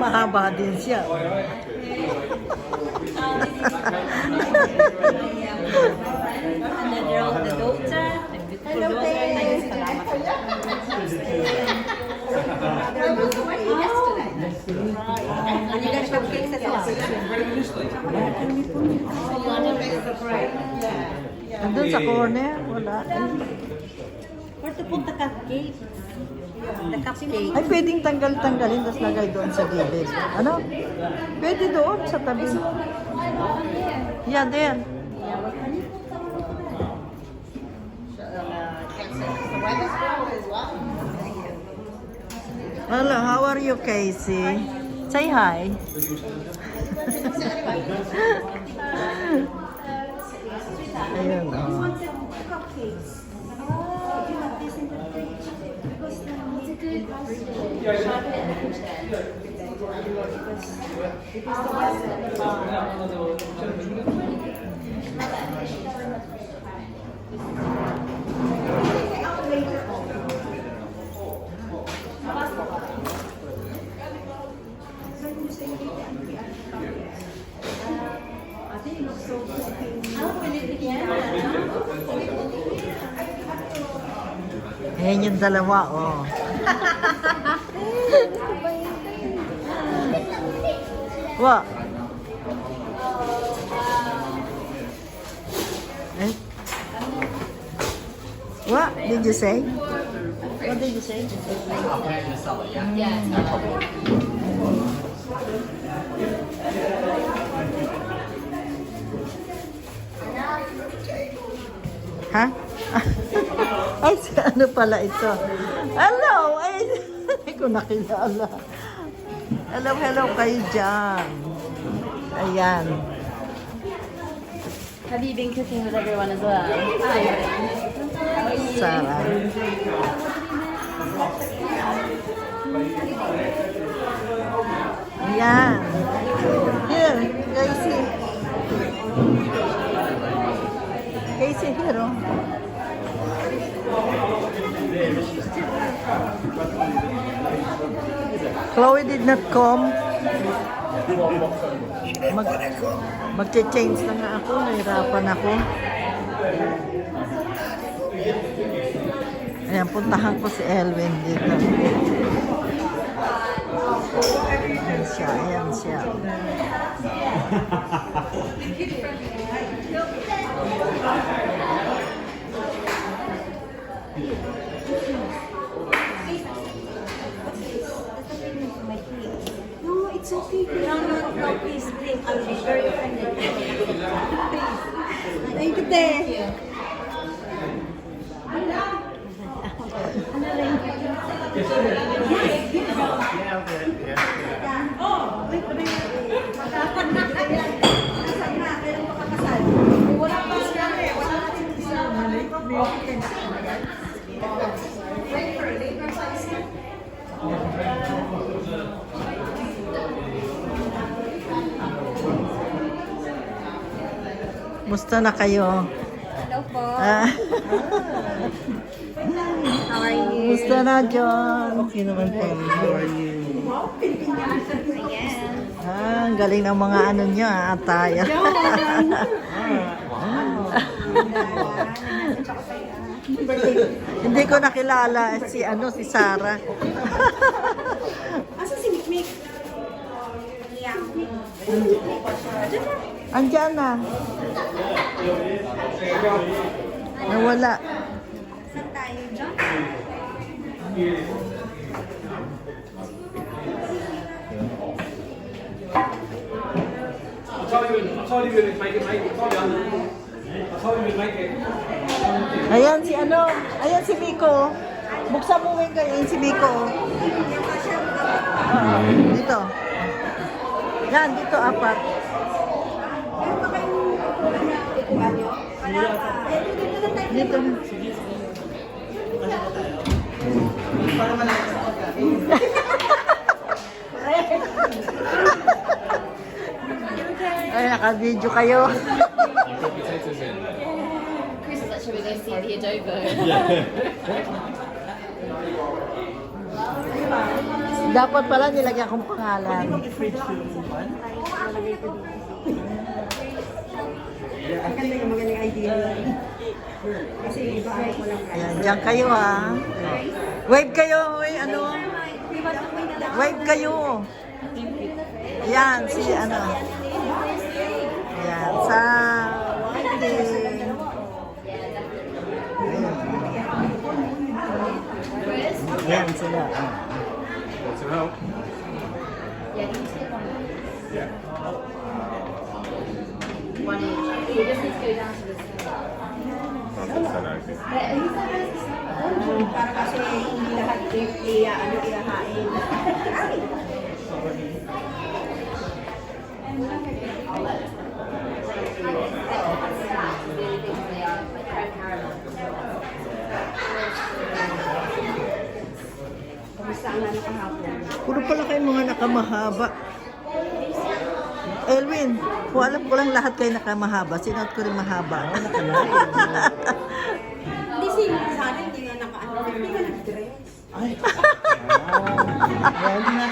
mahaba din siya. Hello, and you guys have cakes as well. Andun sa corner, wala. Where to put the cupcake? The cupcake. Ay, pwedeng tanggal-tanggalin, tapos lagay doon sa gilid. Ano? Pwede doon, sa tabi. Yan, din. Hello, how are you, Casey? Say hi. Ayun, oh. Ayan yung dalawa, oh. What? Eh? What did you say? What did you say? Ha? Ay, ano pala ito? Hello! Ay, hindi ko nakilala. Hello, hello kayo dyan. Ayan. Have you been cooking with everyone as well? Sarah. Ayan. Here, Casey. Casey, here, oh. Chloe did not come. Mag-change na nga ako. Nahirapan ako. Ayan, puntahan ko si Elwin dito. Ayan siya, ayan siya. No, it's okay. No, please, please. I'll be very offended. Please. Thank you, Te. Musta na kayo? Hello po. Ah, How are you? musta na, John? Okay naman po. How are you? Ayan. Ah, ang galing ng mga ano nyo, ataya. Hindi ko nakilala si si Sarah. Asa si Mikmik? Andiyan na. Nawala. Saan tayo, John? Ayan si ayan si Miko. Buksan mo yung ganyan si Miko. Dito. Yan, dito apat. Dito. Ay, naka-video kayo. Chris is actually going to see the adobo. Dapat pala nilagyan kong pangalan. Magaling idea. Kasi iba ay walang price. Ayan, diyan kayo ha. Wave kayo, uy, ano? Wave kayo. Yan, si ano. Yan, sa waving. Yan sila. Want some help? Yeah, can you take one? Yeah. One each. You just need to go down to the center. Para kasi hindi lahat ihahain. Kamusta ang ano kahapon? Puro pala kayo mga nakamahaba. Elwin, kung alam ko lang lahat kayo nakamahaba, sinuot ko rin mahaba. Hindi sana hindi nga naka-ano, hindi nga nag-dress. Ay. Well, na.